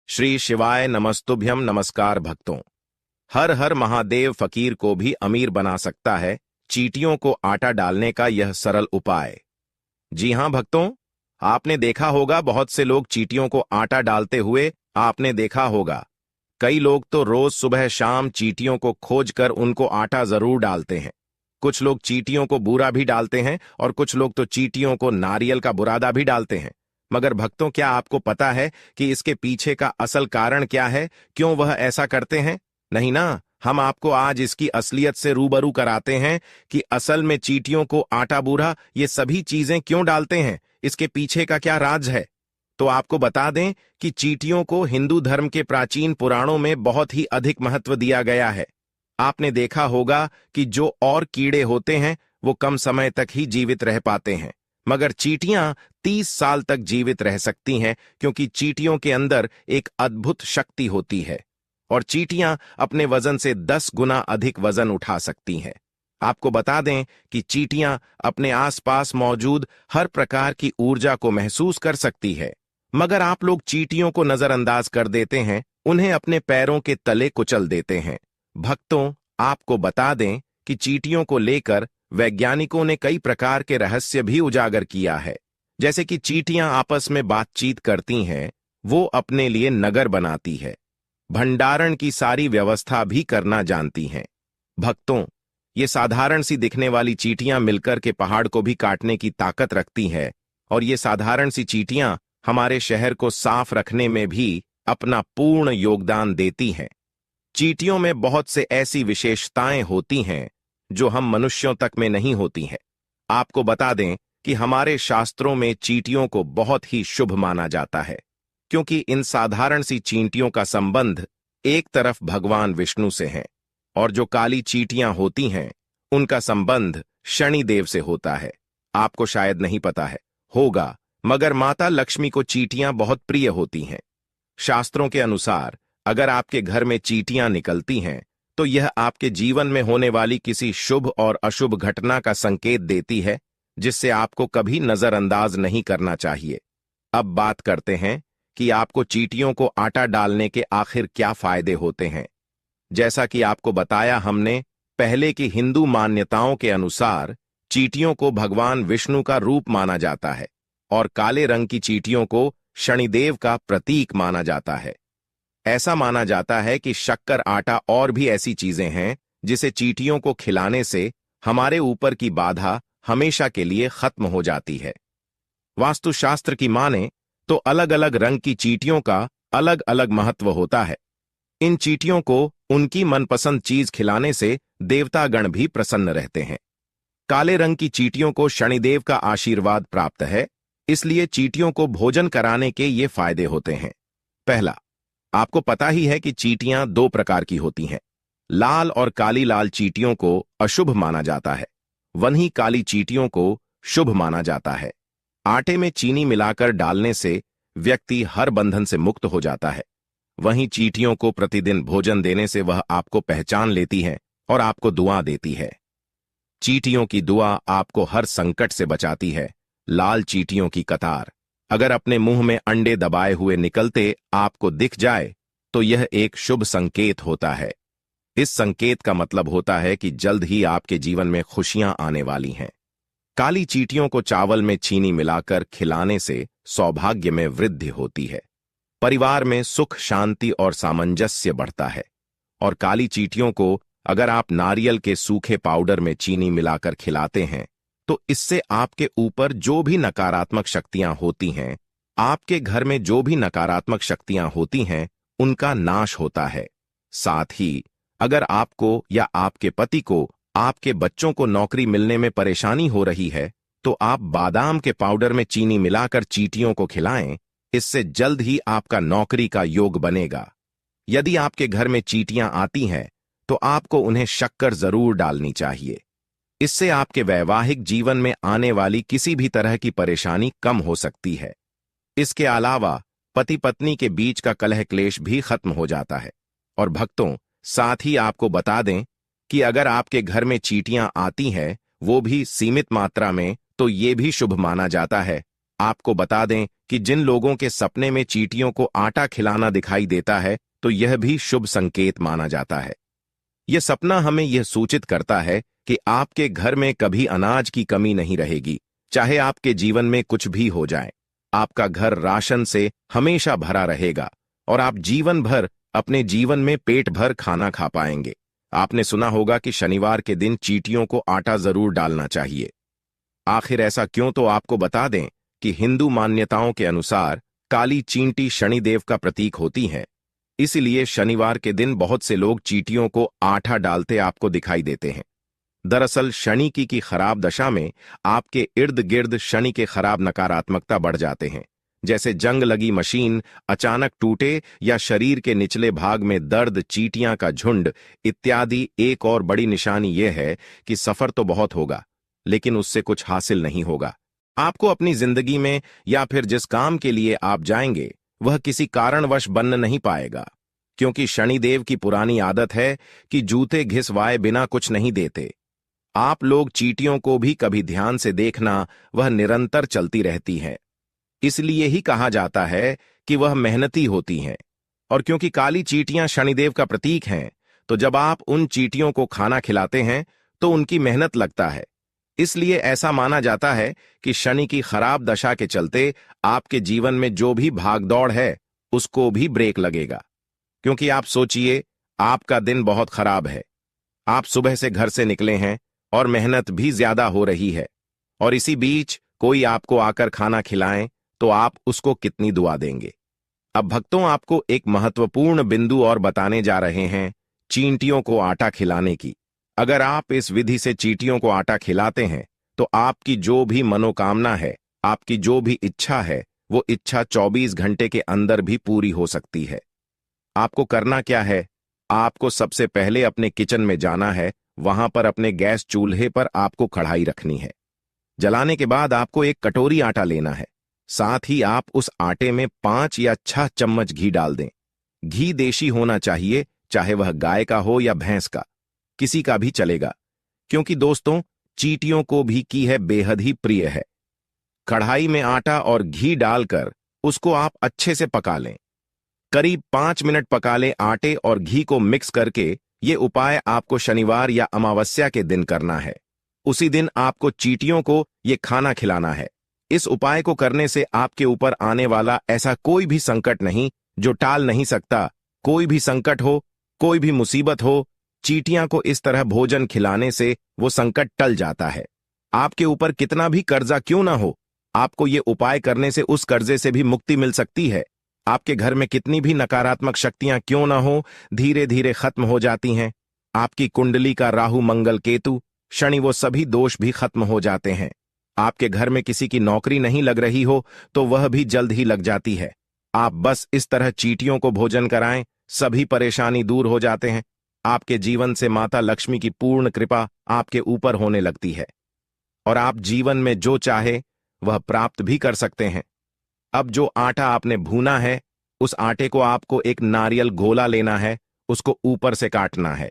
श्री शिवाय नमस्तुभ्यम। नमस्कार भक्तों। हर हर महादेव फकीर को भी अमीर बना सकता है चींटियों को आटा डालने का यह सरल उपाय। जी हां भक्तों, आपने देखा होगा बहुत से लोग चींटियों को आटा डालते हुए आपने देखा होगा। कई लोग तो रोज सुबह शाम चींटियों को खोजकर उनको आटा जरूर डालते हैं। कुछ लोग चींटियों को बूरा भी डालते हैं और कुछ लोग तो चींटियों को नारियल का बुरादा भी डालते हैं। मगर भक्तों, क्या आपको पता है कि इसके पीछे का असल कारण क्या है, क्यों वह ऐसा करते हैं? नहीं ना, हम आपको आज इसकी असलियत से रूबरू कराते हैं कि असल में चींटियों को आटा बूरा ये सभी चीजें क्यों डालते हैं, इसके पीछे का क्या राज है। तो आपको बता दें कि चींटियों को हिंदू धर्म के प्राचीन पुराणों में बहुत ही अधिक महत्व दिया गया है। आपने देखा होगा कि जो और कीड़े होते हैं वो कम समय तक ही जीवित रह पाते हैं, मगर चींटियां 30 साल तक जीवित रह सकती हैं, क्योंकि चींटियों के अंदर एक अद्भुत शक्ति होती है और चींटियां अपने वजन से 10 गुना अधिक वजन उठा सकती हैं। आपको बता दें कि चींटियां अपने आसपास मौजूद हर प्रकार की ऊर्जा को महसूस कर सकती है, मगर आप लोग चींटियों को नजरअंदाज कर देते हैं, उन्हें अपने पैरों के तले कुचल देते हैं। भक्तों, आपको बता दें कि चींटियों को लेकर वैज्ञानिकों ने कई प्रकार के रहस्य भी उजागर किया है। जैसे कि चींटियां आपस में बातचीत करती हैं, वो अपने लिए नगर बनाती है, भंडारण की सारी व्यवस्था भी करना जानती हैं। भक्तों, ये साधारण सी दिखने वाली चींटियां मिलकर के पहाड़ को भी काटने की ताकत रखती है और ये साधारण सी चींटियां हमारे शहर को साफ रखने में भी अपना पूर्ण योगदान देती हैं। चींटियों में बहुत से ऐसी विशेषताएं होती हैं जो हम मनुष्यों तक में नहीं होती हैं। आपको बता दें कि हमारे शास्त्रों में चींटियों को बहुत ही शुभ माना जाता है, क्योंकि इन साधारण सी चींटियों का संबंध एक तरफ भगवान विष्णु से है और जो काली चींटियां होती हैं उनका संबंध शनिदेव से होता है। आपको शायद नहीं पता है, होगा, मगर माता लक्ष्मी को चींटियां बहुत प्रिय होती हैं। शास्त्रों के अनुसार अगर आपके घर में चींटियां निकलती हैं तो यह आपके जीवन में होने वाली किसी शुभ और अशुभ घटना का संकेत देती है, जिससे आपको कभी नजरअंदाज नहीं करना चाहिए। अब बात करते हैं कि आपको चींटियों को आटा डालने के आखिर क्या फायदे होते हैं। जैसा कि आपको बताया हमने पहले की हिंदू मान्यताओं के अनुसार चींटियों को भगवान विष्णु का रूप माना जाता है और काले रंग की चींटियों को शनिदेव का प्रतीक माना जाता है। ऐसा माना जाता है कि शक्कर, आटा और भी ऐसी चीजें हैं जिसे चींटियों को खिलाने से हमारे ऊपर की बाधा हमेशा के लिए खत्म हो जाती है। वास्तुशास्त्र की माने तो अलग अलग रंग की चींटियों का अलग अलग महत्व होता है। इन चींटियों को उनकी मनपसंद चीज खिलाने से देवतागण भी प्रसन्न रहते हैं। काले रंग की चींटियों को शनिदेव का आशीर्वाद प्राप्त है, इसलिए चींटियों को भोजन कराने के ये फायदे होते हैं। पहला, आपको पता ही है कि चींटियां 2 प्रकार की होती हैं। लाल और काली लाल चींटियों को अशुभ माना जाता है, वहीं काली चींटियों को शुभ माना जाता है। आटे में चीनी मिलाकर डालने से व्यक्ति हर बंधन से मुक्त हो जाता है। वहीं चींटियों को प्रतिदिन भोजन देने से वह आपको पहचान लेती है और आपको दुआ देती है। चींटियों की दुआ आपको हर संकट से बचाती है। लाल चींटियों की कतार अगर अपने मुंह में अंडे दबाए हुए निकलते आपको दिख जाए तो यह एक शुभ संकेत होता है। इस संकेत का मतलब होता है कि जल्द ही आपके जीवन में खुशियां आने वाली हैं। काली चींटियों को चावल में चीनी मिलाकर खिलाने से सौभाग्य में वृद्धि होती है, परिवार में सुख, शांति और सामंजस्य बढ़ता है। और काली चींटियों को अगर आप नारियल के सूखे पाउडर में चीनी मिलाकर खिलाते हैं तो इससे आपके ऊपर जो भी नकारात्मक शक्तियां होती हैं, आपके घर में जो भी नकारात्मक शक्तियां होती हैं, उनका नाश होता है। साथ ही अगर आपको या आपके पति को, आपके बच्चों को नौकरी मिलने में परेशानी हो रही है तो आप बादाम के पाउडर में चीनी मिलाकर चींटियों को खिलाएं, इससे जल्द ही आपका नौकरी का योग बनेगा। यदि आपके घर में चींटियां आती हैं तो आपको उन्हें शक्कर जरूर डालनी चाहिए। इससे आपके वैवाहिक जीवन में आने वाली किसी भी तरह की परेशानी कम हो सकती है। इसके अलावा पति पत्नी के बीच का कलह क्लेश भी खत्म हो जाता है। और भक्तों, साथ ही आपको बता दें कि अगर आपके घर में चींटियां आती हैं, वो भी सीमित मात्रा में, तो ये भी शुभ माना जाता है, आपको बता दें कि जिन लोगों के सपने में चींटियों को आटा खिलाना दिखाई देता है तो यह भी शुभ संकेत माना जाता है। यह सपना हमें यह सूचित करता है कि आपके घर में कभी अनाज की कमी नहीं रहेगी, चाहे आपके जीवन में कुछ भी हो जाए। आपका घर राशन से हमेशा भरा रहेगा और आप जीवन भर अपने जीवन में पेट भर खाना खा पाएंगे। आपने सुना होगा कि शनिवार के दिन चींटियों को आटा जरूर डालना चाहिए। आखिर ऐसा क्यों, तो आपको बता दें कि हिंदू मान्यताओं के अनुसार काली चींटी शनिदेव का प्रतीक होती हैं। इसलिए शनिवार के दिन बहुत से लोग चींटियों को आटा डालते आपको दिखाई देते हैं। दरअसल शनि की खराब दशा में आपके इर्द गिर्द शनि के खराब नकारात्मकता बढ़ जाते हैं, जैसे जंग लगी मशीन अचानक टूटे या शरीर के निचले भाग में दर्द, चींटियां का झुंड इत्यादि। एक और बड़ी निशानी यह है कि सफर तो बहुत होगा लेकिन उससे कुछ हासिल नहीं होगा। आपको अपनी जिंदगी में या फिर जिस काम के लिए आप जाएंगे वह किसी कारणवश बन नहीं पाएगा, क्योंकि शनिदेव की पुरानी आदत है कि जूते घिसवाए बिना कुछ नहीं देते। आप लोग चींटियों को भी कभी ध्यान से देखना, वह निरंतर चलती रहती हैं। इसलिए ही कहा जाता है कि वह मेहनती होती हैं। और क्योंकि काली चींटियां शनिदेव का प्रतीक हैं, तो जब आप उन चींटियों को खाना खिलाते हैं तो उनकी मेहनत लगता है। इसलिए ऐसा माना जाता है कि शनि की खराब दशा के चलते आपके जीवन में जो भी भागदौड़ है उसको भी ब्रेक लगेगा। क्योंकि आप सोचिए, आपका दिन बहुत खराब है। आप सुबह से घर से निकले हैं और मेहनत भी ज्यादा हो रही है, और इसी बीच कोई आपको आकर खाना खिलाएं तो आप उसको कितनी दुआ देंगे। अब भक्तों, आपको एक महत्वपूर्ण बिंदु और बताने जा रहे हैं चींटियों को आटा खिलाने की। अगर आप इस विधि से चींटियों को आटा खिलाते हैं तो आपकी जो भी मनोकामना है, आपकी जो भी इच्छा है, वो इच्छा 24 घंटे के अंदर भी पूरी हो सकती है। आपको करना क्या है? आपको सबसे पहले अपने किचन में जाना है। वहां पर अपने गैस चूल्हे पर आपको कढ़ाई रखनी है। जलाने के बाद आपको एक कटोरी आटा लेना है। साथ ही आप उस आटे में 5 या 6 चम्मच घी डाल दें। घी देशी होना चाहिए, चाहे वह गाय का हो या भैंस का, किसी का भी चलेगा, क्योंकि दोस्तों चींटियों को भी घी है बेहद ही प्रिय है। कढ़ाई में आटा और घी डालकर उसको आप अच्छे से पका लें। करीब 5 मिनट पका लें। आटे और घी को मिक्स करके ये उपाय आपको शनिवार या अमावस्या के दिन करना है। उसी दिन आपको चींटियों को ये खाना खिलाना है। इस उपाय को करने से आपके ऊपर आने वाला ऐसा कोई भी संकट नहीं जो टाल नहीं सकता। कोई भी संकट हो, कोई भी मुसीबत हो, चींटियां को इस तरह भोजन खिलाने से वो संकट टल जाता है। आपके ऊपर कितना भी कर्जा क्यों ना हो, आपको ये उपाय करने से उस कर्जे से भी मुक्ति मिल सकती है। आपके घर में कितनी भी नकारात्मक शक्तियां क्यों ना हो, धीरे धीरे खत्म हो जाती हैं। आपकी कुंडली का राहु, मंगल, केतु, शनि, वो सभी दोष भी खत्म हो जाते हैं। आपके घर में किसी की नौकरी नहीं लग रही हो तो वह भी जल्द ही लग जाती है। आप बस इस तरह चींटियों को भोजन कराएं, सभी परेशानी दूर हो जाते हैं। आपके जीवन से माता लक्ष्मी की पूर्ण कृपा आपके ऊपर होने लगती है और आप जीवन में जो चाहे वह प्राप्त भी कर सकते हैं। अब जो आटा आपने भूना है, उस आटे को आपको एक नारियल गोला लेना है, उसको ऊपर से काटना है।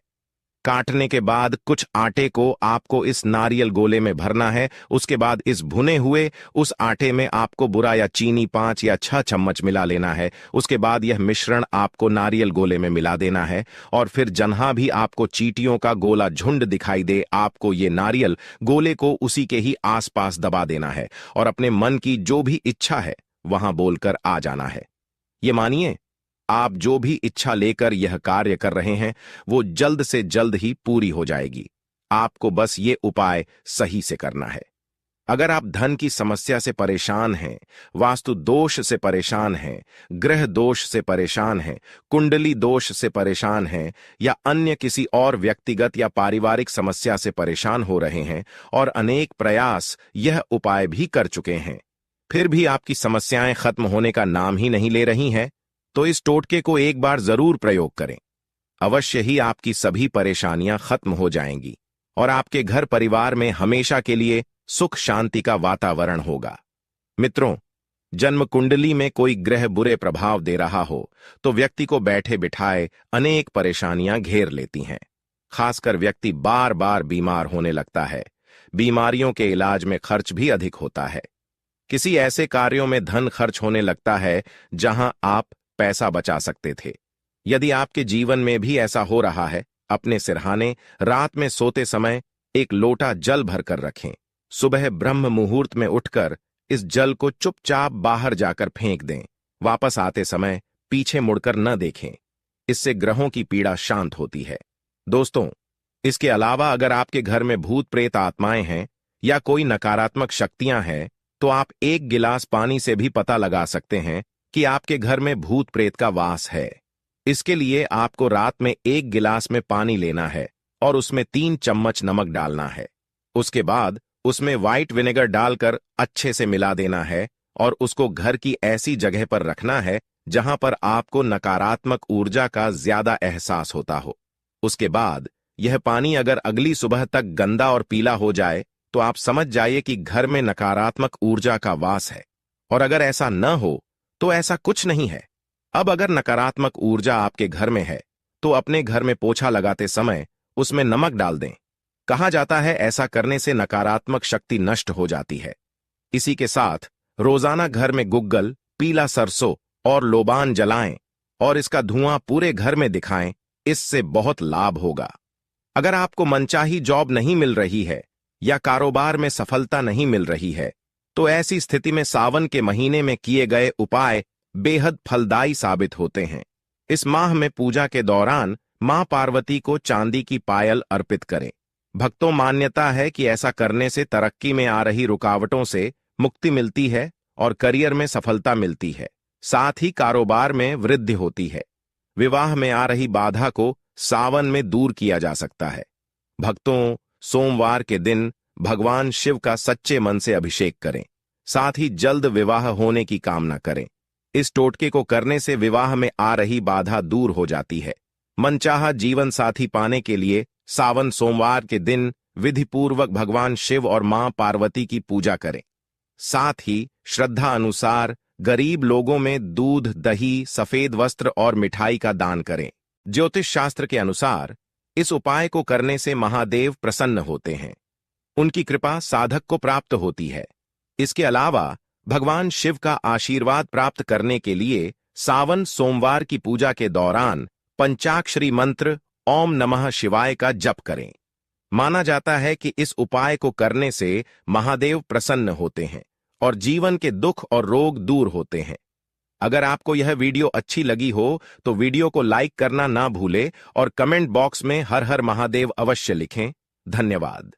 काटने के बाद कुछ आटे को आपको इस नारियल गोले में भरना है। उसके बाद इस भुने हुए उस आटे में आपको बुरा या चीनी 5 या 6 चम्मच मिला लेना है। उसके बाद यह मिश्रण आपको नारियल गोले में मिला देना है और फिर जहां भी आपको चींटियों का गोला झुंड दिखाई दे, आपको ये नारियल गोले को उसी के ही आसपास दबा देना है और अपने मन की जो भी इच्छा है वहां बोलकर आ जाना है। ये मानिए, आप जो भी इच्छा लेकर यह कार्य कर रहे हैं वो जल्द से जल्द ही पूरी हो जाएगी। आपको बस ये उपाय सही से करना है। अगर आप धन की समस्या से परेशान हैं, वास्तु दोष से परेशान हैं, ग्रह दोष से परेशान हैं, कुंडली दोष से परेशान हैं या अन्य किसी और व्यक्तिगत या पारिवारिक समस्या से परेशान हो रहे हैं और अनेक प्रयास यह उपाय भी कर चुके हैं, फिर भी आपकी समस्याएं खत्म होने का नाम ही नहीं ले रही हैं, तो इस टोटके को एक बार जरूर प्रयोग करें। अवश्य ही आपकी सभी परेशानियां खत्म हो जाएंगी और आपके घर परिवार में हमेशा के लिए सुख शांति का वातावरण होगा। मित्रों, जन्म कुंडली में कोई ग्रह बुरे प्रभाव दे रहा हो तो व्यक्ति को बैठे बिठाए अनेक परेशानियां घेर लेती हैं। खासकर व्यक्ति बार बार बीमार होने लगता है। बीमारियों के इलाज में खर्च भी अधिक होता है। किसी ऐसे कार्यों में धन खर्च होने लगता है जहां आप पैसा बचा सकते थे। यदि आपके जीवन में भी ऐसा हो रहा है, अपने सिरहाने रात में सोते समय एक लोटा जल भरकर रखें। सुबह ब्रह्म मुहूर्त में उठकर इस जल को चुपचाप बाहर जाकर फेंक दें। वापस आते समय पीछे मुड़कर न देखें। इससे ग्रहों की पीड़ा शांत होती है। दोस्तों, इसके अलावा अगर आपके घर में भूत प्रेत आत्माएं हैं या कोई नकारात्मक शक्तियां हैं, तो आप एक गिलास पानी से भी पता लगा सकते हैं कि आपके घर में भूत प्रेत का वास है। इसके लिए आपको रात में एक गिलास में पानी लेना है और उसमें 3 चम्मच नमक डालना है। उसके बाद उसमें व्हाइट विनेगर डालकर अच्छे से मिला देना है और उसको घर की ऐसी जगह पर रखना है जहां पर आपको नकारात्मक ऊर्जा का ज्यादा एहसास होता हो। उसके बाद यह पानी अगर अगली सुबह तक गंदा और पीला हो जाए तो आप समझ जाइए कि घर में नकारात्मक ऊर्जा का वास है। और अगर ऐसा न हो तो ऐसा कुछ नहीं है। अब अगर नकारात्मक ऊर्जा आपके घर में है तो अपने घर में पोछा लगाते समय उसमें नमक डाल दें। कहा जाता है ऐसा करने से नकारात्मक शक्ति नष्ट हो जाती है। इसी के साथ रोजाना घर में गुग्गल, पीला सरसों और लोबान जलाएं और इसका धुआं पूरे घर में दिखाएं। इससे बहुत लाभ होगा। अगर आपको मनचाही जॉब नहीं मिल रही है या कारोबार में सफलता नहीं मिल रही है, तो ऐसी स्थिति में सावन के महीने में किए गए उपाय बेहद फलदायी साबित होते हैं। इस माह में पूजा के दौरान मां पार्वती को चांदी की पायल अर्पित करें। भक्तों, मान्यता है कि ऐसा करने से तरक्की में आ रही रुकावटों से मुक्ति मिलती है और करियर में सफलता मिलती है। साथ ही कारोबार में वृद्धि होती है। विवाह में आ रही बाधा को सावन में दूर किया जा सकता है। भक्तों, सोमवार के दिन भगवान शिव का सच्चे मन से अभिषेक करें। साथ ही जल्द विवाह होने की कामना करें। इस टोटके को करने से विवाह में आ रही बाधा दूर हो जाती है। मनचाहा जीवन साथी पाने के लिए सावन सोमवार के दिन विधिपूर्वक भगवान शिव और मां पार्वती की पूजा करें। साथ ही श्रद्धा अनुसार गरीब लोगों में दूध, दही, सफेद वस्त्र और मिठाई का दान करें। ज्योतिष शास्त्र के अनुसार इस उपाय को करने से महादेव प्रसन्न होते हैं। उनकी कृपा साधक को प्राप्त होती है। इसके अलावा भगवान शिव का आशीर्वाद प्राप्त करने के लिए सावन सोमवार की पूजा के दौरान पंचाक्षरी मंत्र ओम नमः शिवाय का जप करें। माना जाता है कि इस उपाय को करने से महादेव प्रसन्न होते हैं और जीवन के दुख और रोग दूर होते हैं। अगर आपको यह वीडियो अच्छी लगी हो तो वीडियो को लाइक करना ना भूलें और कमेंट बॉक्स में हर हर महादेव अवश्य लिखें। धन्यवाद।